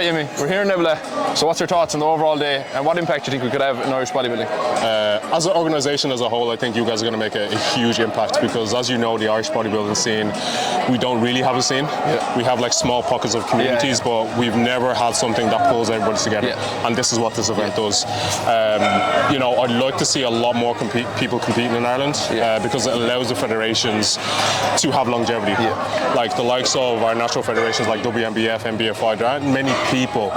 Yemi, we're here in Nebula. So what's your thoughts on the overall day and what impact do you think we could have in Irish bodybuilding? As an organisation as a whole, I think you guys are going to make a huge impact because, as you know, the Irish bodybuilding scene, we don't really have a scene. Yeah. We have like small pockets of communities, but we've never had something that pulls everybody together. Yeah. And this is what this event does. You know, I'd like to see a lot more people competing in Ireland because it allows the federations to have longevity. Yeah. Like the likes of our national federations like WNBF, NBFI, there aren't many people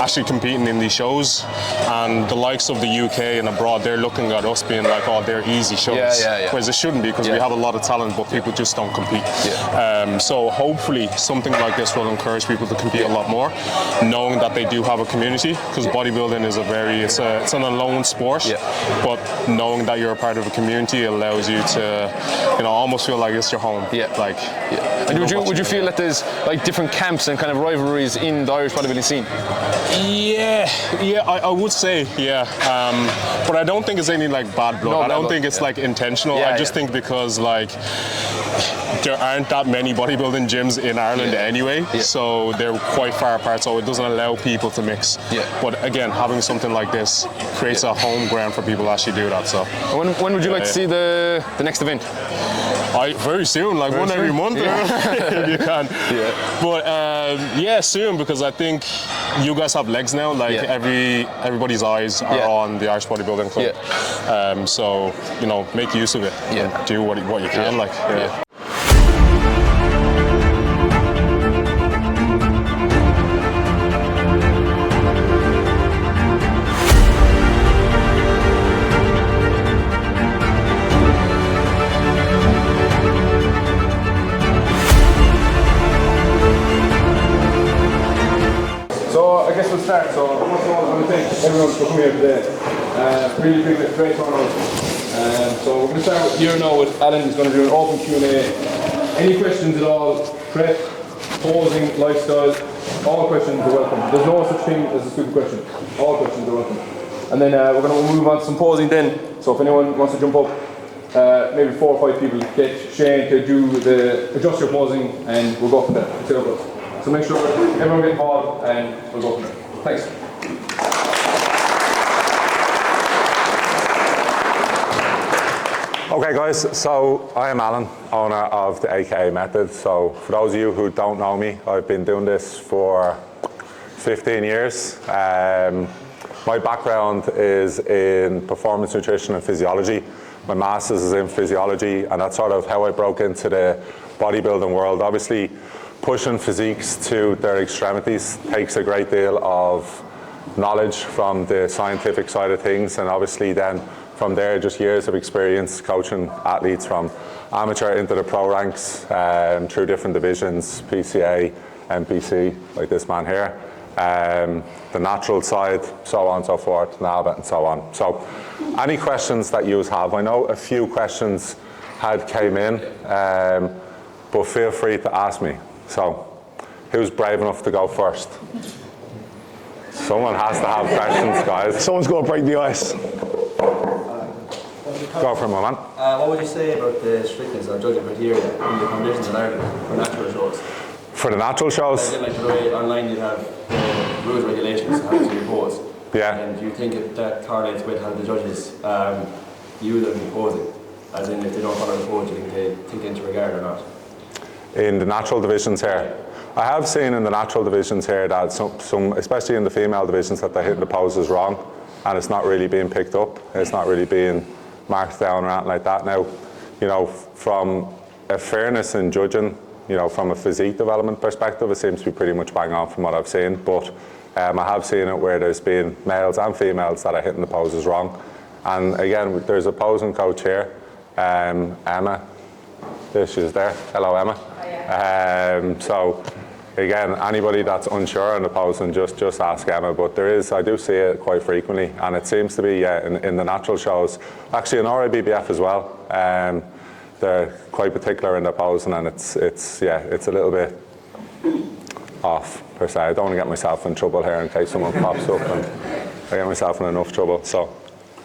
actually competing in these shows, and the likes of the UK and abroad, they're looking at us being like, oh, they're easy shows. Whereas it shouldn't be, because we have a lot of talent, but people just don't compete. So hopefully something like this will encourage people to compete a lot more, knowing that they do have a community, because bodybuilding is it's an alone sport, but knowing that you're a part of a community allows you to, you know, almost feel like it's your home. And would you feel that there's like different camps and kind of rivalries in the Irish bodybuilding scene? I would say, but I don't think it's any like bad blood. I don't think it's like intentional. I just think because like there aren't that many bodybuilding gyms in Ireland anyway, so they're quite far apart, so it doesn't allow people to mix. But again, having something like this creates a home ground for people to actually do that. So when would you like to see the next event? Very soon, like one every month if you can. But soon, because I think you guys have legs now. Like everybody's eyes are on the Irish Bodybuilding Club. So you know, make use of it. And do what you can. I guess we'll start. So first of all, I want to thank everyone for coming here today. Really great turnout. So we're going to start here now with Alan, who's going to do an open Q&A. Any questions at all, prep, posing, lifestyle, all questions are welcome. There's no such thing as a stupid question. All questions are welcome. And then we're going to move on to some posing then. So if anyone wants to jump up, maybe 4 or 5 people, get Shane to adjust your posing, and we'll go from there. So make sure everyone get involved and we'll go from there. Thanks. Okay guys, so I am Alan, owner of the AKA Method. So for those of you who don't know me, I've been doing this for 15 years. My background is in performance nutrition and physiology. My master's is in physiology, and that's sort of how I broke into the bodybuilding world. Obviously, pushing physiques to their extremities takes a great deal of knowledge from the scientific side of things, and obviously then from there just years of experience coaching athletes from amateur into the pro ranks through different divisions, PCA, NPC, like this man here, the natural side, so on and so forth, NABA and so on. So any questions that you have, I know a few questions had came in, but feel free to ask me. So, who's brave enough to go first? Someone has to have questions, guys. Someone's got to break the ice. Go for it, my man. What would you say about the strictness of judging criteria in the competitions in Ireland for natural shows? For the natural shows? Like the way online you have rules, regulations, how to do your pose. And do you think that correlates with how the judges view them posing? As in, if they don't follow the pose, do you think they take into regard or not? In the natural divisions here, I have seen in the natural divisions here that some, especially in the female divisions, that they're hitting the poses wrong, and it's not really being picked up. It's not really being marked down or anything like that. Now, you know, from a fairness in judging, you know, from a physique development perspective, it seems to be pretty much bang on from what I've seen. But I have seen it where there's been males and females that are hitting the poses wrong. And again, there's a posing coach here, Emma. There she is there. Hello, Emma. So again, anybody that's unsure on the posing, just ask Emma. But I do see it quite frequently, and it seems to be in the natural shows. Actually, in RIBBF as well. They're quite particular in their posing, and it's a little bit off per se. I don't want to get myself in trouble here in case someone pops up and I get myself in enough trouble. So,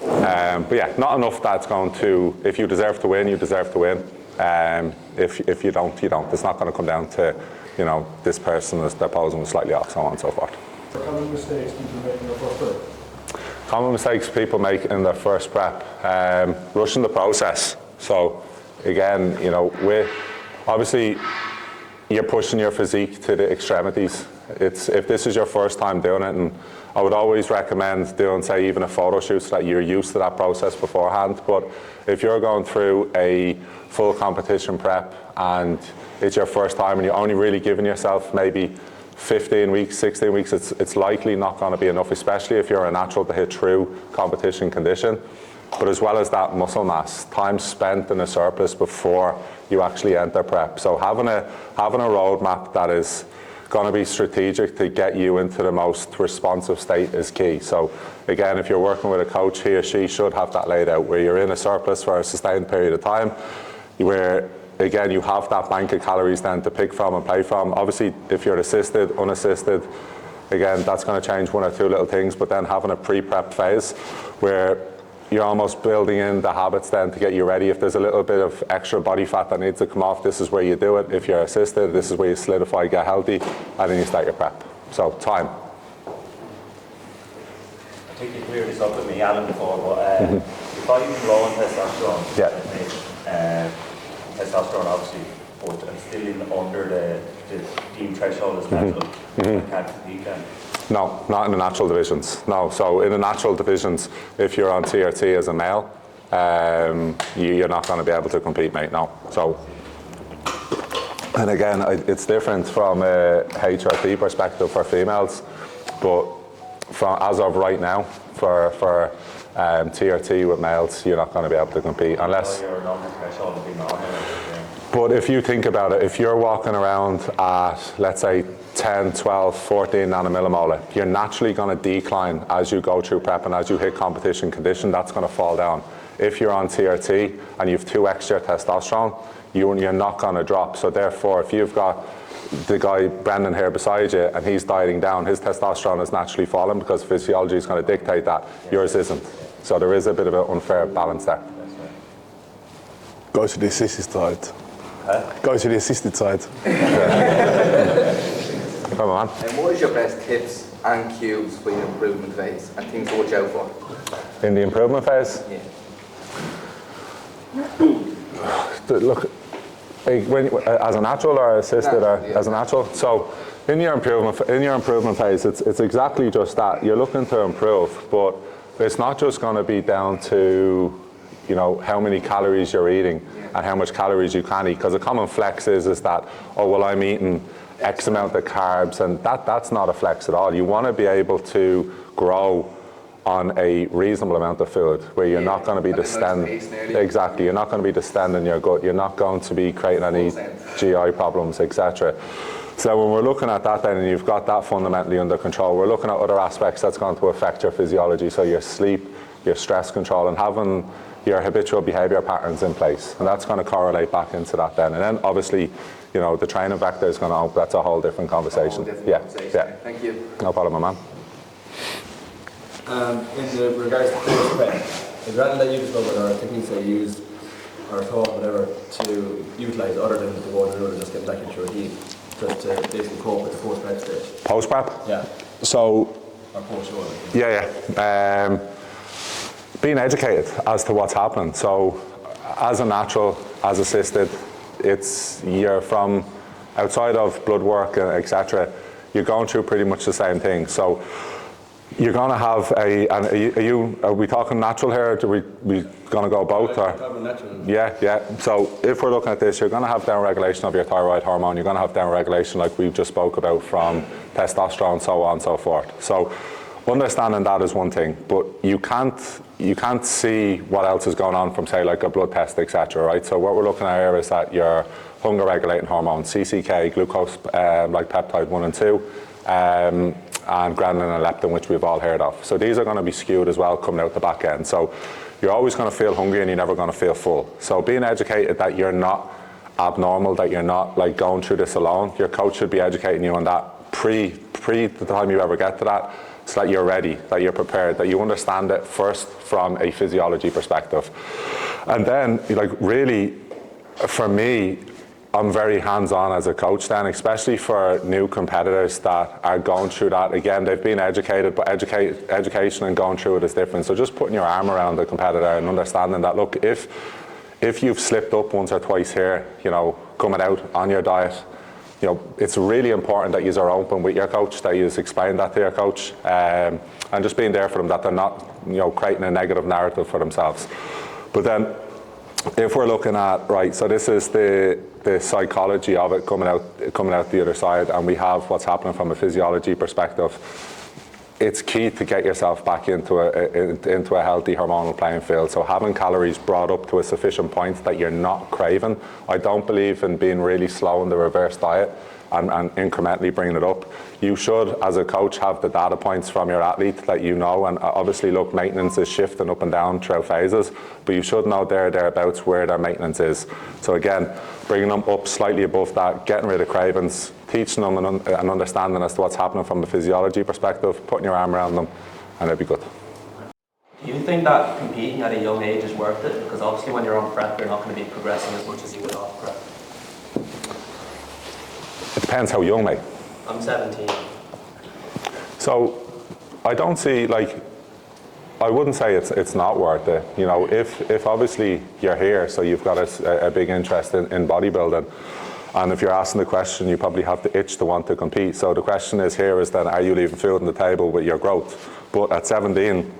but yeah, not enough that's going to. If you deserve to win, you deserve to win. If you don't, you don't. It's not going to come down to, you know, this person is their posing was slightly off, so on and so forth. Common mistakes people make in their first prep. Common mistakes people make in their first prep, rushing the process. So again, you know, obviously you're pushing your physique to the extremities. If this is your first time doing it, and I would always recommend doing, say, even a photo shoot so that you're used to that process beforehand. But if you're going through a full competition prep and it's your first time and you're only really giving yourself maybe 15 weeks, 16 weeks, it's likely not going to be enough, especially if you're a natural to hit true competition condition. But as well as that, muscle mass, time spent in a surplus before you actually enter prep. So having a roadmap that is going to be strategic to get you into the most responsive state is key. So again, if you're working with a coach, he or she should have that laid out where you're in a surplus for a sustained period of time, where again, you have that bank of calories then to pick from and play from. Obviously, if you're assisted, unassisted, again, that's going to change one or two little things, but then having a pre-prep phase where you're almost building in the habits then to get you ready. If there's a little bit of extra body fat that needs to come off, this is where you do it. If you're assisted, this is where you solidify, get healthy, and then you start your prep. So, time. I think you cleared this up with me, Alan, before, but if I'm low on testosterone, testosterone obviously, but I'm still in under the deemed threshold as natural. I can't compete then. No, not in the natural divisions. No, so in the natural divisions, if you're on TRT as a male, you're not going to be able to compete, mate. No. So, and again, it's different from a HRT perspective for females, but as of right now, for TRT with males, you're not going to be able to compete unless. But if you think about it, if you're walking around at, let's say, 10, 12, 14 nanomillimole, you're naturally going to decline as you go through prep and as you hit competition condition, that's going to fall down. If you're on TRT and you have 2x your testosterone, you're not going to drop. So therefore, if you've got the guy Brendan here beside you and he's dieting down, his testosterone is naturally falling because physiology is going to dictate that. Yours isn't. So there is a bit of an unfair balance there. Go to the assisted side. Go to the assisted side. Come on. And what is your best tips and cues for your improvement phase and things to watch out for? In the improvement phase? Yeah. Look, as a natural or assisted as a natural? So in your improvement phase, it's exactly just that. You're looking to improve, but it's not just going to be down to, you know, how many calories you're eating and how much calories you can eat, because a common flex is that, oh, well, I'm eating X amount of carbs, and that's not a flex at all. You want to be able to grow on a reasonable amount of food where you're not going to be distending. Exactly, you're not going to be distending your gut. You're not going to be creating any GI problems, etc. So when we're looking at that then, and you've got that fundamentally under control, we're looking at other aspects that's going to affect your physiology. So your sleep, your stress control, and having your habitual behavior patterns in place. And that's going to correlate back into that then. And then obviously, you know, the training vector is going to, that's a whole different conversation. Yeah. Thank you. No problem, my man. In regards to the prep, is there anything that you discovered or techniques that you used or thought, whatever, to utilise other than the go on the road and just get back into your routine, just to basically cope with the post-prep stage? Post-prep? Yeah. So, or post-show? Yeah. Being educated as to what's happening. So, as a natural, as assisted, you're from outside of blood work, etc. You're going through pretty much the same thing. So, you're going to have are we talking natural here, or are we going to go both? Or? Yeah. So if we're looking at this, you're going to have downregulation of your thyroid hormone, you're going to have downregulation like we just spoke about from testosterone, so on and so forth. So understanding that is one thing, but you can't see what else is going on from, say, like a blood test, etc. Right? So what we're looking at here is that your hunger regulating hormones, CCK, glucose, like peptide 1 and 2, and ghrelin and leptin, which we've all heard of. So these are going to be skewed as well coming out the back end. So you're always going to feel hungry and you're never going to feel full. So being educated that you're not abnormal, that you're not like going through this alone, your coach should be educating you on that pre the time you ever get to that, so that you're ready, that you're prepared, that you understand it first from a physiology perspective. And then, like, really, for me, I'm very hands-on as a coach then, especially for new competitors that are going through that. Again, they've been educated, but education and going through it is different. So just putting your arm around the competitor and understanding that, look, if you've slipped up once or twice here, you know, coming out on your diet, you know, it's really important that you are open with your coach, that you explain that to your coach, and just being there for them, that they're not, you know, creating a negative narrative for themselves. But then, if we're looking at, right, so this is the psychology of it coming out the other side, and we have what's happening from a physiology perspective. It's key to get yourself back into a healthy hormonal playing field. So having calories brought up to a sufficient point that you're not craving. I don't believe in being really slow in the reverse diet and incrementally bringing it up. You should, as a coach, have the data points from your athlete that you know, and obviously, look, maintenance is shifting up and down throughout phases, but you should know thereabouts where their maintenance is. So again, bringing them up slightly above that, getting rid of cravings, teaching them an understanding as to what's happening from a physiology perspective, putting your arm around them, and it'll be good. Do you think that competing at a young age is worth it? Because obviously when you're on prep, you're not going to be progressing as much as you would off prep. It depends how young, mate. I'm 17. So I don't see, like, I wouldn't say it's not worth it. You know, if obviously you're here, so you've got a big interest in bodybuilding, and if you're asking the question, you probably have the itch to want to compete. So the question is then, are you leaving food on the table with your growth? But at 17,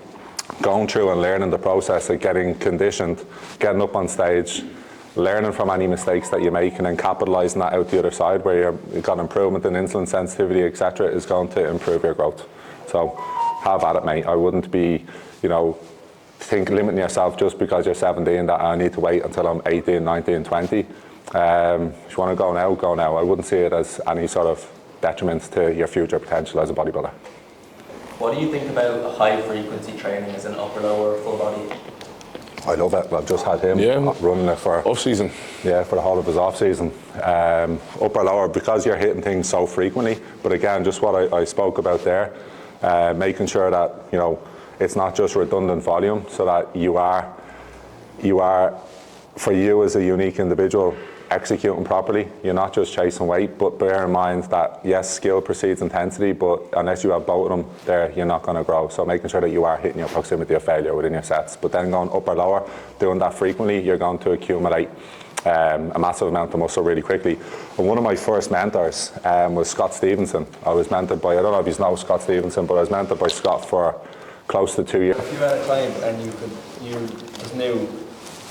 going through and learning the process of getting conditioned, getting up on stage, learning from any mistakes that you make, and then capitalising that out the other side where you've got improvement in insulin sensitivity, etc., is going to improve your growth. So have at it, mate. I wouldn't be, you know, limiting yourself just because you're 17 that I need to wait until I'm 18, 19, 20. If you want to go now, go now. I wouldn't see it as any sort of detriment to your future potential as a bodybuilder. What do you think about high frequency training as an upper, lower, full body? I love it. I've just had him running it for off season. Yeah, for the whole of his off season. Upper, lower, because you're hitting things so frequently. But again, just what I spoke about there, making sure that, you know, it's not just redundant volume, so that you are, for you as a unique individual, executing properly. You're not just chasing weight, but bear in mind that yes, skill precedes intensity, but unless you have both of them there, you're not going to grow. So making sure that you are hitting your proximity of failure within your sets. But then going upper, lower, doing that frequently, you're going to accumulate a massive amount of muscle really quickly. And one of my first mentors was Scott Stevenson. I was mentored by, I don't know if you know Scott Stevenson, but I was mentored by Scott for close to 2 years. If you had a client and you just knew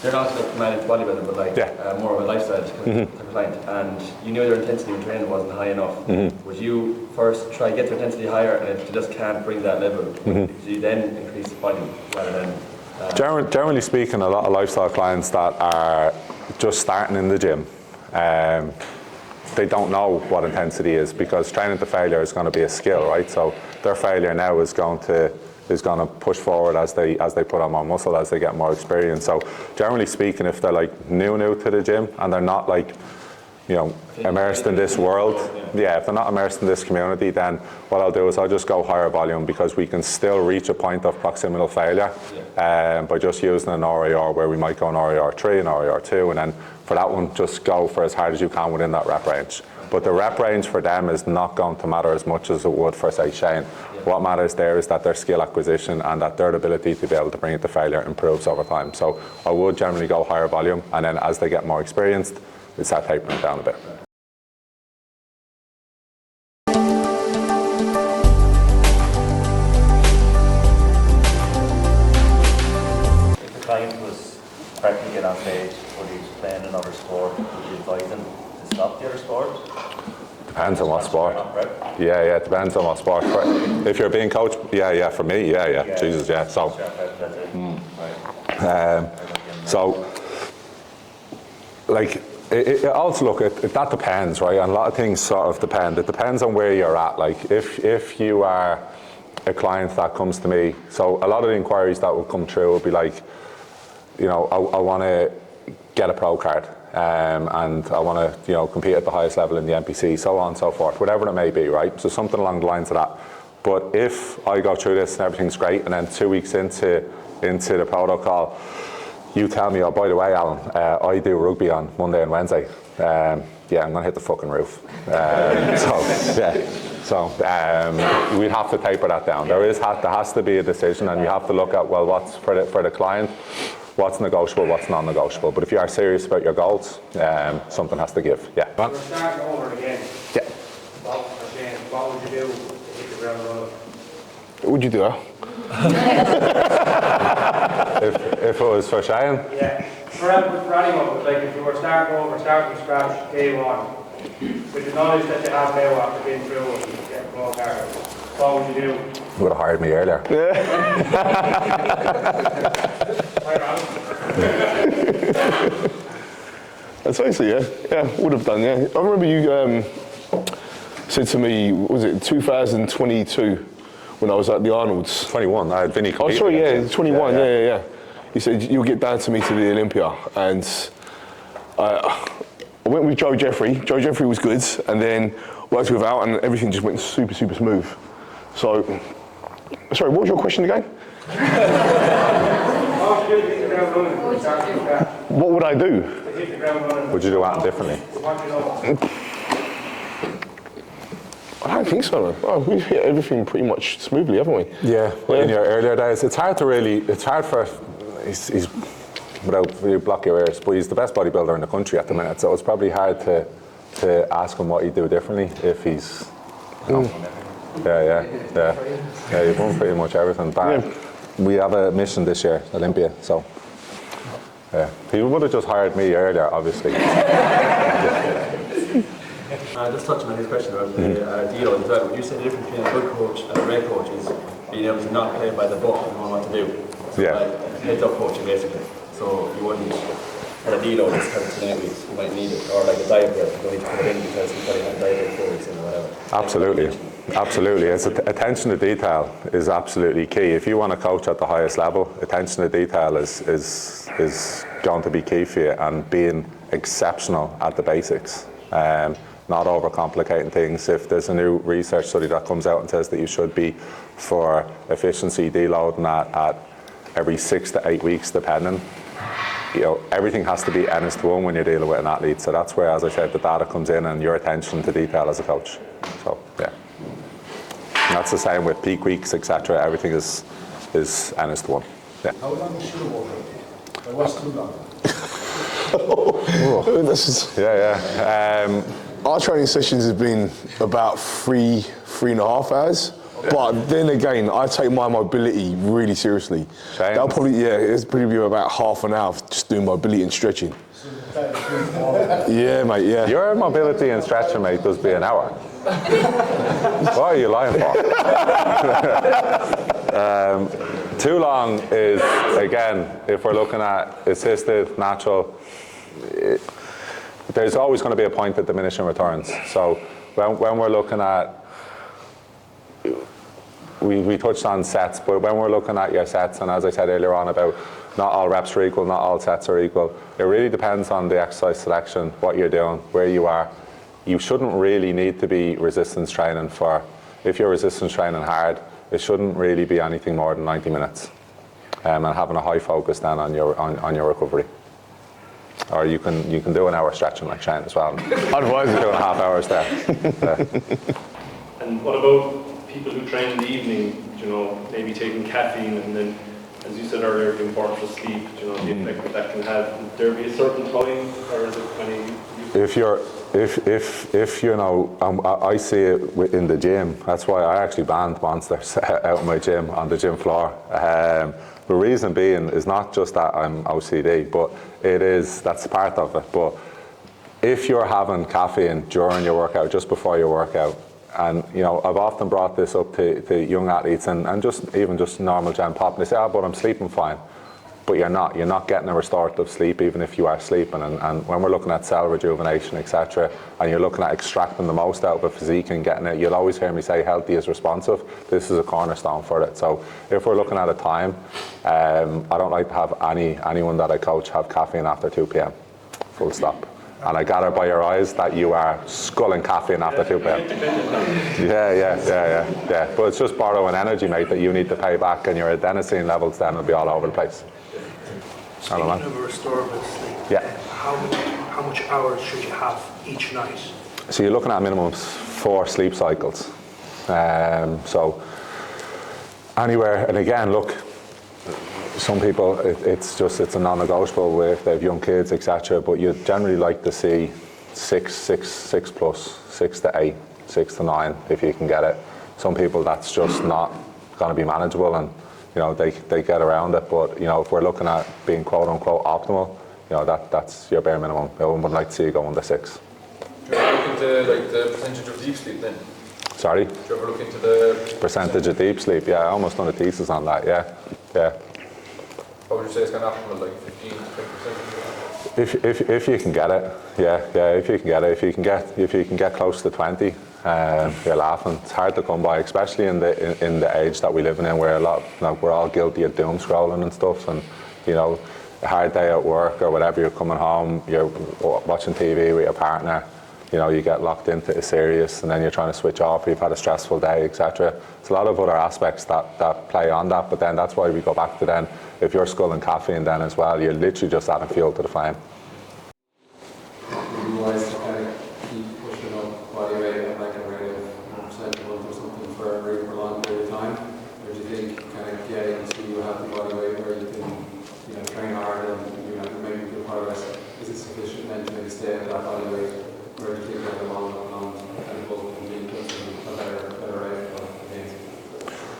they're not going to come out into bodybuilding, but like more of a lifestyle type of client, and you knew their intensity in training wasn't high enough, would you first try to get their intensity higher, and if you just can't bring that level, would you then increase the volume rather than? Generally speaking, a lot of lifestyle clients that are just starting in the gym, they don't know what intensity is, because training to failure is going to be a skill, right? So their failure now is going to push forward as they put on more muscle, as they get more experience. So generally speaking, if they're like new to the gym and they're not like, you know, immersed in this world, if they're not immersed in this community, then what I'll do is I'll just go higher volume, because we can still reach a point of proximal failure by just using an RAR, where we might go an RAR 3 and RAR 2, and then for that one, just go for as hard as you can within that rep range. But the rep range for them is not going to matter as much as it would for, say, Shane. What matters there is that their skill acquisition and that their ability to be able to bring it to failure improves over time. So I would generally go higher volume, and then as they get more experienced, we start tapering it down a bit. If the client was prepping to get on stage, or he was playing another sport, would you advise him to stop the other sport? Depends on what sport. Yeah, it depends on what sport. If you're being coached, for me, Jesus, yeah. So, so, like, it also, look, that depends, right? And a lot of things sort of depend. It depends on where you're at. Like, if you are a client that comes to me, so a lot of the inquiries that will come through will be like, you know, I want to get a pro card. And I want to, you know, compete at the highest level in the NPC, so on and so forth, whatever it may be, right? So something along the lines of that. But if I go through this and everything's great, and then 2 weeks into the protocol, you tell me, oh, by the way, Alan, I do rugby on Monday and Wednesday. yeah, I'm going to hit the fucking roof. So we'd have to taper that down. There has to be a decision, and you have to look at, well, what's for the client, what's negotiable, what's non-negotiable. But if you are serious about your goals, something has to give. Yeah. We're starting over again. Yeah. What would you do to hit the ground running? What would you do? If it was for Shane? Yeah. For anyone, like if you were starting over, starting from scratch, day one, with the knowledge that you have now after being through and getting more hard, what would you do? You would have hired me earlier. That's basically, yeah, would have done, yeah. I remember you said to me, was it 2022 when I was at the Arnold's? 21, I had Vinny compete. Oh, sorry, yeah, 21, yeah. You said you'll get down to me to the Olympia, and I went with Joe Jeffrey. Joe Jeffrey was good, and then worked with Al, and everything just went super, super smooth. So, sorry, what was your question again? What would I do? Would you do that differently? I don't think so. Oh, we've hit everything pretty much smoothly, haven't we? Yeah, in your earlier days, it's hard for, he's without you block your ears, but he's the best bodybuilder in the country at the minute, so it's probably hard to ask him what he'd do differently if he's, yeah, you've won pretty much everything. But we have a mission this year, Olympia, so yeah. He would have just hired me earlier, obviously. Just touching on his question about the deal as well, would you say the difference between a good coach and a great coach is being able to not play by the book and know what to do? So like heads up coaching basically. So you wouldn't have a deal over this kind of 8 weeks, you might need it, or like a diet break, you don't need to put it in because you probably have a diet break 4 weeks in or whatever. Absolutely. Attention to detail is absolutely key. If you want to coach at the highest level, attention to detail is going to be key for you, and being exceptional at the basics. Not overcomplicating things. If there's a new research study that comes out and says that you should be, for efficiency, deloading at every 6 to 8 weeks, depending. Everything has to be N/1 when you're dealing with an athlete. So that's where, as I said, the data comes in and your attention to detail as a coach. So yeah, and that's the same with peak weeks, etc. Everything is N/1. Yeah. How long is should work? What's too long? Our training sessions have been about 3.5 hours. But then again, I take my mobility really seriously. That'll probably, it's probably be about half an hour just doing mobility and stretching. Yeah, mate, yeah. Your mobility and stretching, mate, does be an hour. What are you lying for? Too long is, again, if we're looking at assisted, natural, there's always going to be a point of diminishing returns. So when we're looking at, we touched on sets, but when we're looking at your sets, and as I said earlier on about not all reps are equal, not all sets are equal, it really depends on the exercise selection, what you're doing, where you are. You shouldn't really need to be resistance training for, if you're resistance training hard, it shouldn't really be anything more than 90 minutes. And having a high focus then on your recovery. Or you can do an hour stretching like Shane as well. Otherwise, 2.5 hours there. And what about people who train in the evening, maybe taking caffeine, and then, as you said earlier, the importance of sleep, the effect that can have? Would there be a certain time, or is it kind of? If I see it in the gym. That's why I actually banned monsters out of my gym, on the gym floor. The reason being is not just that I'm OCD, but that's part of it. But if you're having caffeine during your workout, just before your workout, and I've often brought this up to young athletes and even just normal gen pop, and they say, but I'm sleeping fine. But you're not getting a restorative sleep even if you are sleeping. And when we're looking at cell rejuvenation, etc., and you're looking at extracting the most out of a physique and getting it, you'll always hear me say healthy is responsive. This is a cornerstone for it. So if we're looking at a time, I don't like to have anyone that I coach have caffeine after 2 p.m. Full stop. And I gather by your eyes that you are sculling caffeine after 2 p.m. Yeah. But it's just borrowing energy, mate, that you need to pay back, and your adenosine levels then will be all over the place. Speaking of a restorative sleep, how much much hours should you have each night? So you're looking at a minimum of 4 sleep cycles. So anywhere, and again, look, some people, it's a non-negotiable if they have young kids, etc. But you generally like to see 6 plus, 6 to 8, 6 to 9 if you can get it. Some people that's just not going to be manageable, and they get around it. But if we're looking at being quote unquote optimal, that's your bare minimum. I wouldn't like to see you go under 6. Do you ever look into like the percentage of deep sleep then? Sorry? Do you ever look into the percentage of deep sleep? Yeah, I almost done a thesis on that. Yeah. What would you say is kind of optimal, like 15 to 20%? If you can get it, yeah. If you can get it, if you can get close to 20, you're laughing. It's hard to come by, especially in the age that we live in, where we're all guilty of doom scrolling and stuff, and a hard day at work or whatever. You're coming home, you're watching TV with your partner. You get locked into a serious, and then you're trying to switch off. You've had a stressful day, etc. There's a lot of other aspects that play on that, but then that's why we go back to then. If you're sculling caffeine then as well, you're literally just adding fuel to the flame. Would you wise to kind of keep pushing up body weight at like a rate of 1% a month or something for a really prolonged period of time? Or do you think kind of until you have the body weight where you can train hard and maybe do progress, is it sufficient then to maybe stay at that body weight? Where do you think that the long and bulk can be a better rate of gains?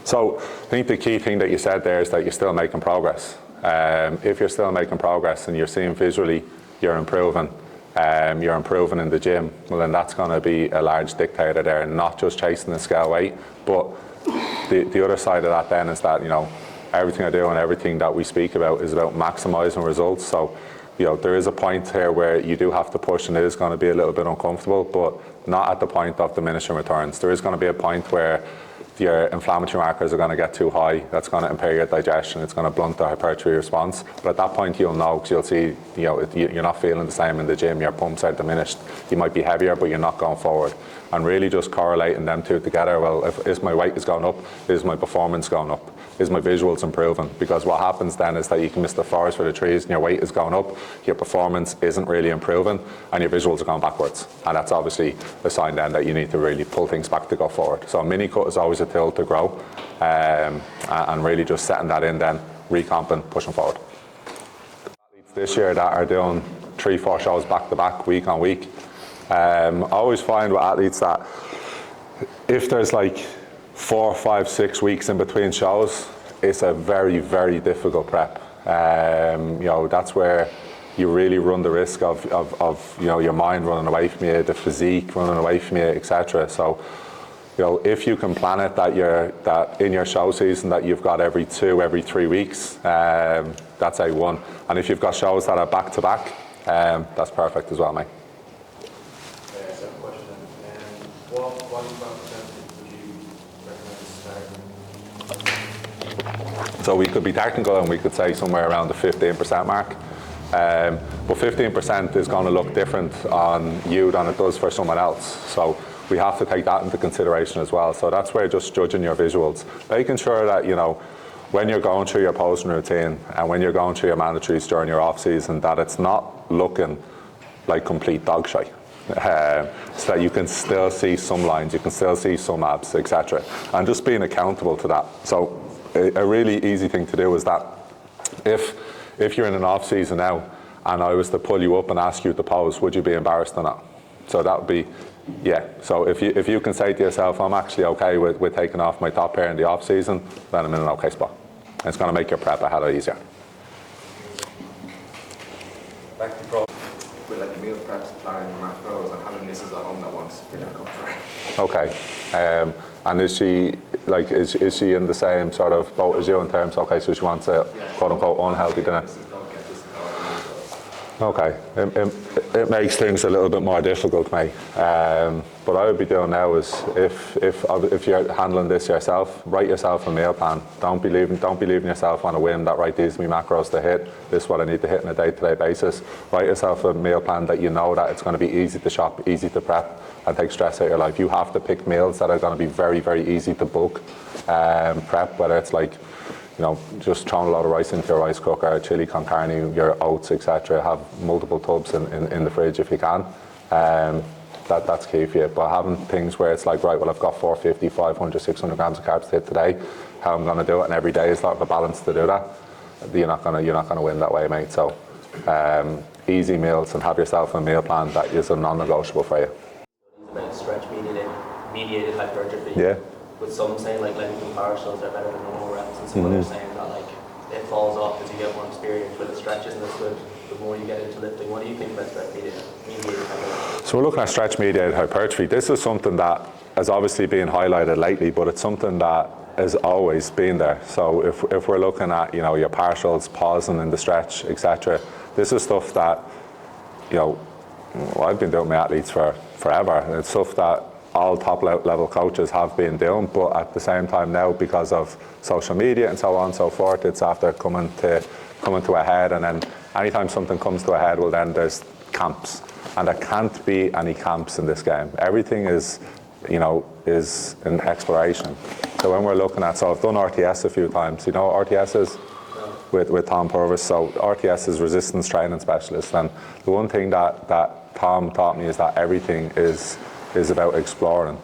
So I think the key thing that you said there is that you're still making progress. If you're still making progress and you're seeing visually you're improving in the gym, well then that's going to be a large dictator there, and not just chasing the scale weight. But the other side of that then is that everything I do and everything that we speak about is about maximising results. So there is a point here where you do have to push, and it is going to be a little bit uncomfortable, but not at the point of diminishing returns. There is going to be a point where your inflammatory markers are going to get too high. That's going to impair your digestion. It's going to blunt the hypertrophy response. But at that point, you'll know, because you'll see, you're not feeling the same in the gym. Your pumps are diminished. You might be heavier, but you're not going forward. And really just correlating them two together. Well, is my weight is going up? Is my performance going up? Is my visuals improving? Because what happens then is that you can miss the forest for the trees, and your weight is going up, your performance isn't really improving, and your visuals are going backwards. And that's obviously a sign then that you need to really pull things back to go forward. So a mini cut is always a tool to grow, and really just setting that in then, recomping, pushing forward. This year that are doing 3-4 shows back to back, week on week. I always find with athletes that if there's like 4, 5, 6 weeks in between shows, it's a very, very difficult prep. That's where you really run the risk of your mind running away from you, the physique running away from you, etc. So, if you can plan it that in your show season that you've got every 2, every 3 weeks, that's A1. And if you've got shows that are back to back, that's perfect as well, mate. Second question. What So we could be technical and we could say somewhere around the 15% mark. But 15% is going to look different on you than it does for someone else. So we have to take that into consideration as well. So that's where just judging your visuals, making sure that, when you're going through your posing routine and when you're going through your mandatories during your off season, that it's not looking like complete dog shite. So that you can still see some lines, you can still see some abs, etc. And just being accountable to that. So a really easy thing to do is that if you're in an off season now and I was to pull you up and ask you to pose, would you be embarrassed or not? So that would be, yeah. So if you can say to yourself, I'm actually okay with taking off my top hair in the off season, then I'm in an okay spot. And it's going to make your prep a hell of easier. Back to pro. With like meal preps, planning macros, and having misses at home that wants to come through. Okay. And is she in the same sort of boat as you in terms, okay, so she wants a quote unquote unhealthy dinner? Okay, it makes things a little bit more difficult, mate. What I would be doing now is, if you're handling this yourself, write yourself a meal plan. Don't be leaving yourself on a whim that, right, these are my macros to hit, this is what I need to hit on a day-to-day basis. Write yourself a meal plan that you know that it's going to be easy to shop, easy to prep, and take stress out of your life. You have to pick meals that are going to be very, very easy to bulk prep, whether it's like, you know, just throwing a lot of rice into your rice cooker, chili con carne, your oats, etc. Have multiple tubs in the fridge if you can. That's key for you. But having things where it's like, right, well, I've got 450, 500, 600 grams of carbs to hit today, how I'm going to do it, and every day is not the balance to do that. You're not going to win that way, mate. So easy meals, and have yourself a meal plan that is a non-negotiable for you. About stretch mediated hypertrophy. Yeah. With some saying like length and partials are better than normal reps, and some others saying that like it falls off as you get more experience, but the stretch isn't as good the more you get into lifting. What do you think about stretch mediated hypertrophy? So we're looking at stretch mediated hypertrophy. This is something that has obviously been highlighted lately, but it's something that has always been there. So if we're looking at, you know, your partials, pausing in the stretch, etc., this is stuff that, you know, I've been doing my athletes for forever, and it's stuff that all top level coaches have been doing, but at the same time now, because of social media and so on and so forth, it's after coming to a head, and then anytime something comes to a head, well then there's camps, and there can't be any camps in this game. Everything is, you know, is an exploration. So when we're looking at, so I've done RTS a few times, you know what RTS is? With Tom Purvis. So RTS is resistance training specialist, and the one thing that Tom taught me is that everything is about exploring.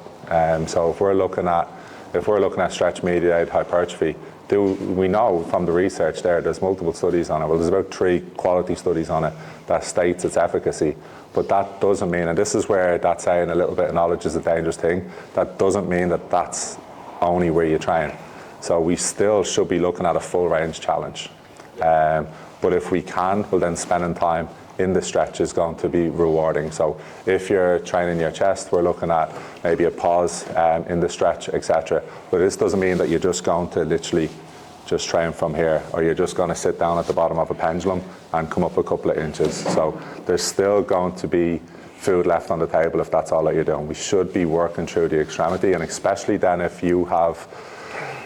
So if we're looking at stretch mediated hypertrophy, we know from the research there's multiple studies on it. Well, there's about 3 quality studies on it that states its efficacy, but that doesn't mean, and this is where that saying a little bit of knowledge is a dangerous thing, that doesn't mean that that's only where you train. So we still should be looking at a full range challenge. But if we can, well then spending time in the stretch is going to be rewarding. So if you're training your chest, we're looking at maybe a pause in the stretch, etc. But this doesn't mean that you're just going to literally just train from here, or you're just going to sit down at the bottom of a pendulum and come up a couple of inches. So there's still going to be food left on the table if that's all that you're doing. We should be working through the extremity, and especially then if you have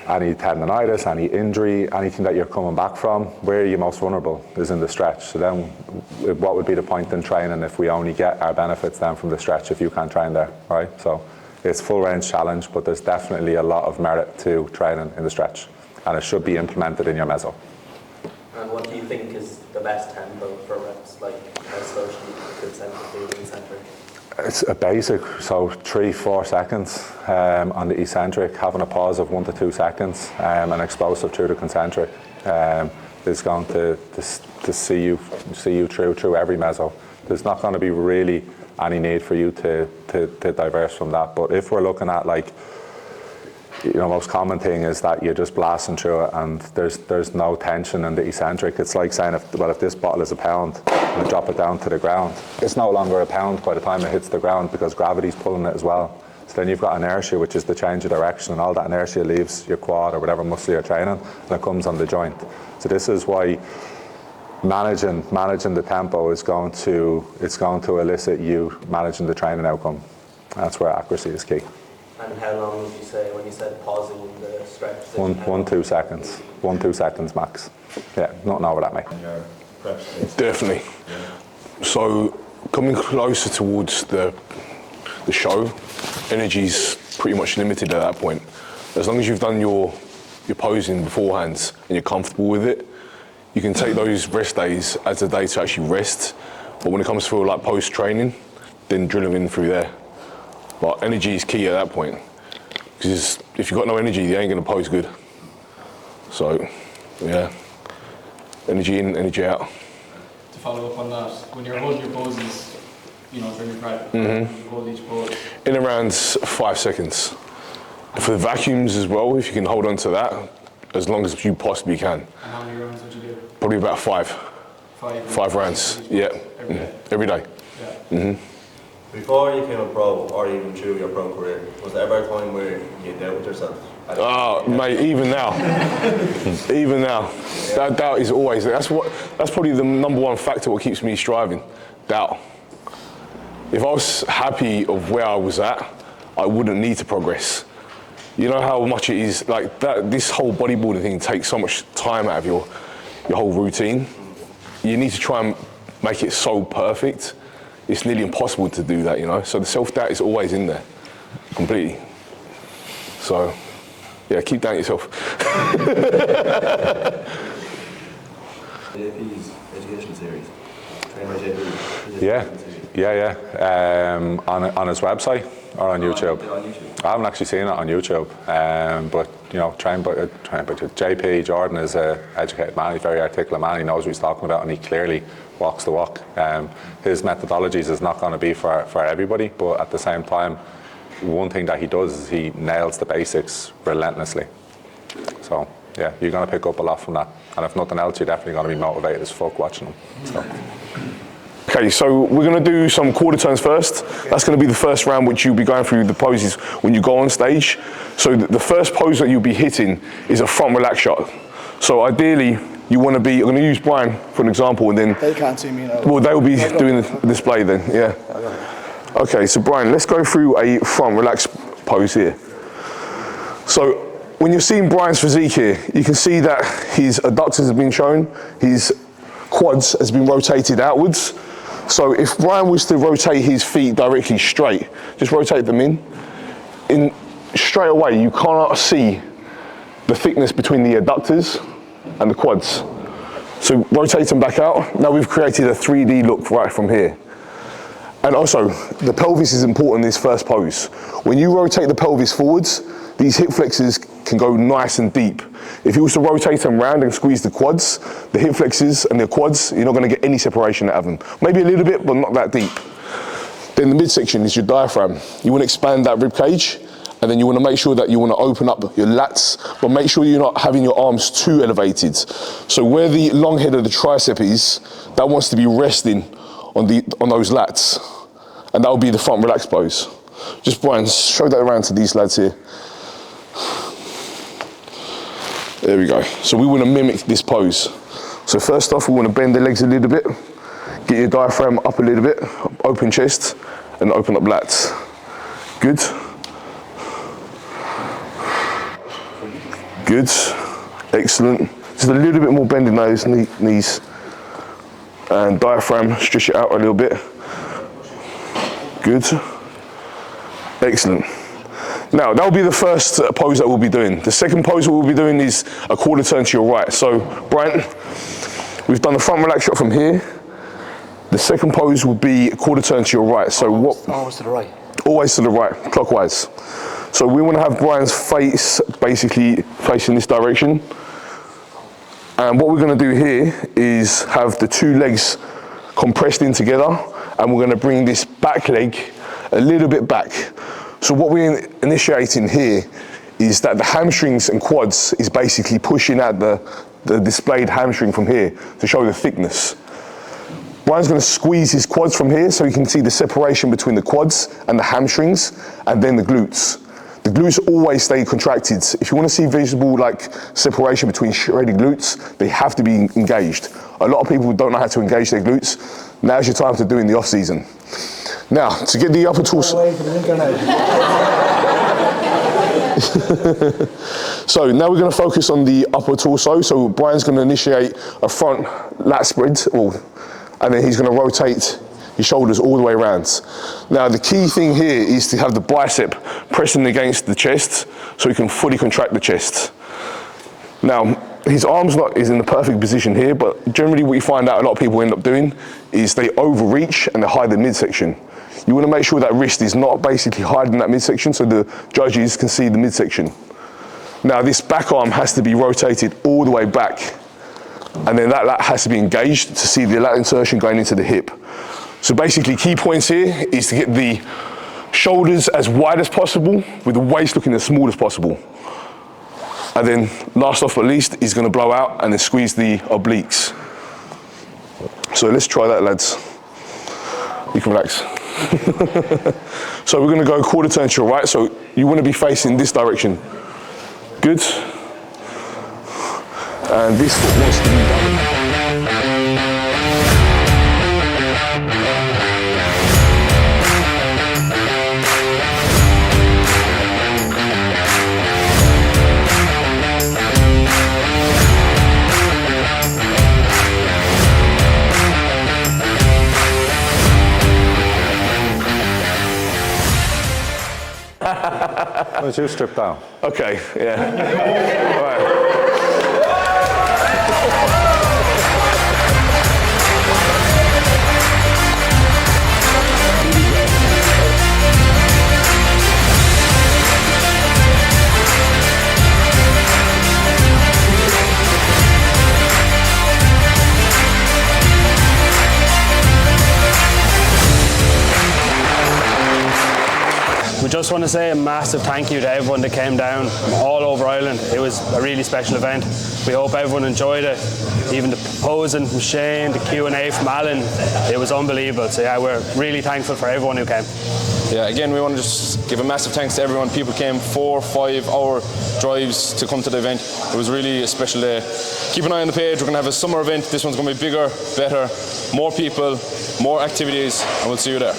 any tendonitis, any injury, anything that you're coming back from, where are you most vulnerable is in the stretch. So then what would be the point in training if we only get our benefits then from the stretch if you can't train there, right? So it's full range challenge, but there's definitely a lot of merit to training in the stretch, and it should be implemented in your meso. And what do you think is the best tempo for reps, like socially, concentric, eccentric? It's a basic, so 3-4 seconds on the eccentric, having a pause of 1 to 2 seconds, and explosive through the concentric is going to see you through every meso. There's not going to be really any need for you to diverse from that. But if we're looking at, like, you know, most common thing is that you're just blasting through it and there's no tension in the eccentric. It's like saying, if this bottle is a pound and you drop it down to the ground, it's no longer a pound by the time it hits the ground because gravity's pulling it as well. So then you've got inertia, which is the change of direction, and all that inertia leaves your quad or whatever muscle you're training, and it comes on the joint. So this is why managing the tempo is going to elicit you managing the training outcome. That's where accuracy is key. And how long would you say when you said pausing in the stretch? 1-2 seconds. 1-2 seconds max. Yeah, nothing over that, mate. Definitely. So coming closer towards the show, energy's pretty much limited at that point. As long as you've done your posing beforehand and you're comfortable with it, you can take those rest days as a day to actually rest. But when it comes to like post-training, then drill them in through there. But energy is key at that point, because if you've got no energy, you ain't going to pose good. So, yeah, energy in, energy out. To follow up on that, when you're holding your poses, you know, during your practice, you hold each pose? In around 5 seconds. For the vacuums as well, if you can hold on to that, as long as you possibly can. And how many rounds would you do? Probably about 5. 5 rounds, yeah. Every day. Yeah. Before you became a pro, or even through your pro career, was there ever a time where you doubted yourself? Oh, mate, even now. Even now. Yeah. That doubt is always there. That's probably the number one factor what keeps me striving. Doubt. If I was happy of where I was at, I wouldn't need to progress. You know how much it is, like that, this whole bodybuilding thing takes so much time out of your whole routine. You need to try and make it so perfect. It's nearly impossible to do that, you know? So the self-doubt is always in there, completely. So, Yeah, keep down yourself. JP's education series. Train by JP. Yeah. On his website or on YouTube? On YouTube. I haven't actually seen it on YouTube, but you know, trained by JP Jordan is an educated man. He's a very articulate man. He knows what he's talking about, and he clearly walks the walk. His methodologies is not going to be for everybody, but at the same time, one thing that he does is he nails the basics relentlessly. So yeah, you're going to pick up a lot from that, and if nothing else, you're definitely going to be motivated as fuck watching him. So. Okay, so we're going to do some quarter turns first. That's going to be the first round, which you'll be going through the poses when you go on stage. So the first pose that you'll be hitting is a front relax shot. So ideally, you want to be, I'm going to use Brian for an example, and then... They can't see me now. Well, they'll be doing the display then, yeah. Okay, so Brian, let's go through a front relax pose here. So when you're seeing Brian's physique here, you can see that his adductors have been shown, his quads has been rotated outwards. So if Brian was to rotate his feet directly straight, just rotate them in straight away, you cannot see the thickness between the adductors and the quads. So rotate them back out. Now we've created a 3D look right from here. And also, the pelvis is important in this first pose. When you rotate the pelvis forwards, these hip flexors can go nice and deep. If you also rotate them round and squeeze the quads, the hip flexors and the quads, you're not going to get any separation out of them. Maybe a little bit, but not that deep. Then the midsection is your diaphragm. You want to expand that rib cage, and then you want to make sure that you want to open up your lats, but make sure you're not having your arms too elevated. So where the long head of the tricep is, that wants to be resting on those lats, and that will be the front relax pose. Just Brian, show that around to these lads here. There we go. So we want to mimic this pose. So first off, we want to bend the legs a little bit, get your diaphragm up a little bit, open chest, and open up lats. Good. Good. Excellent. Just a little bit more bend in those knees. And diaphragm, stretch it out a little bit. Good. Excellent. Now, that'll be the first pose that we'll be doing. The second pose we'll be doing is a quarter turn to your right. So, Brian, we've done the front relax shot from here. The second pose will be a quarter turn to your right. So Always to the right. Always to the right, clockwise. So we want to have Brian's face basically facing this direction. And what we're going to do here is have the two legs compressed in together, and we're going to bring this back leg a little bit back. So what we're initiating here is that the hamstrings and quads is basically pushing out the displayed hamstring from here to show the thickness. Brian's going to squeeze his quads from here so you can see the separation between the quads and the hamstrings, and then the glutes. The glutes always stay contracted. If you want to see visible separation between shredded glutes, they have to be engaged. A lot of people don't know how to engage their glutes. Now's your time to do in the off season. Now, to get the upper torso. So now we're going to focus on the upper torso. So Brian's going to initiate a front lat spread, and then he's going to rotate his shoulders all the way around. Now the key thing here is to have the bicep pressing against the chest so he can fully contract the chest. Now his arm's is in the perfect position here, but generally what you find out a lot of people end up doing is they overreach and they hide the midsection. You want to make sure that wrist is not basically hiding that midsection so the judges can see the midsection. Now this back arm has to be rotated all the way back, and then that lat has to be engaged to see the lat insertion going into the hip. So basically key points here is to get the shoulders as wide as possible with the waist looking as small as possible. And then last off but least, he's going to blow out and then squeeze the obliques. So let's try that, lads. You can relax. So we're going to go quarter turn to your right, so you want to be facing this direction. Good. And this foot wants to be down. Why don't you strip down? Okay, yeah. All right. We just want to say a massive thank you to everyone that came down from all over Ireland. It was a really special event. We hope everyone enjoyed it. Even the proposing from Shane, the Q&A from Alan, it was unbelievable. So yeah, we're really thankful for everyone who came. Yeah, again, we want to just give a massive thanks to everyone. People came 4-5 hour drives to come to the event. It was really a special day. Keep an eye on the page. We're going to have a summer event. This one's going to be bigger, better, more people, more activities, and we'll see you there.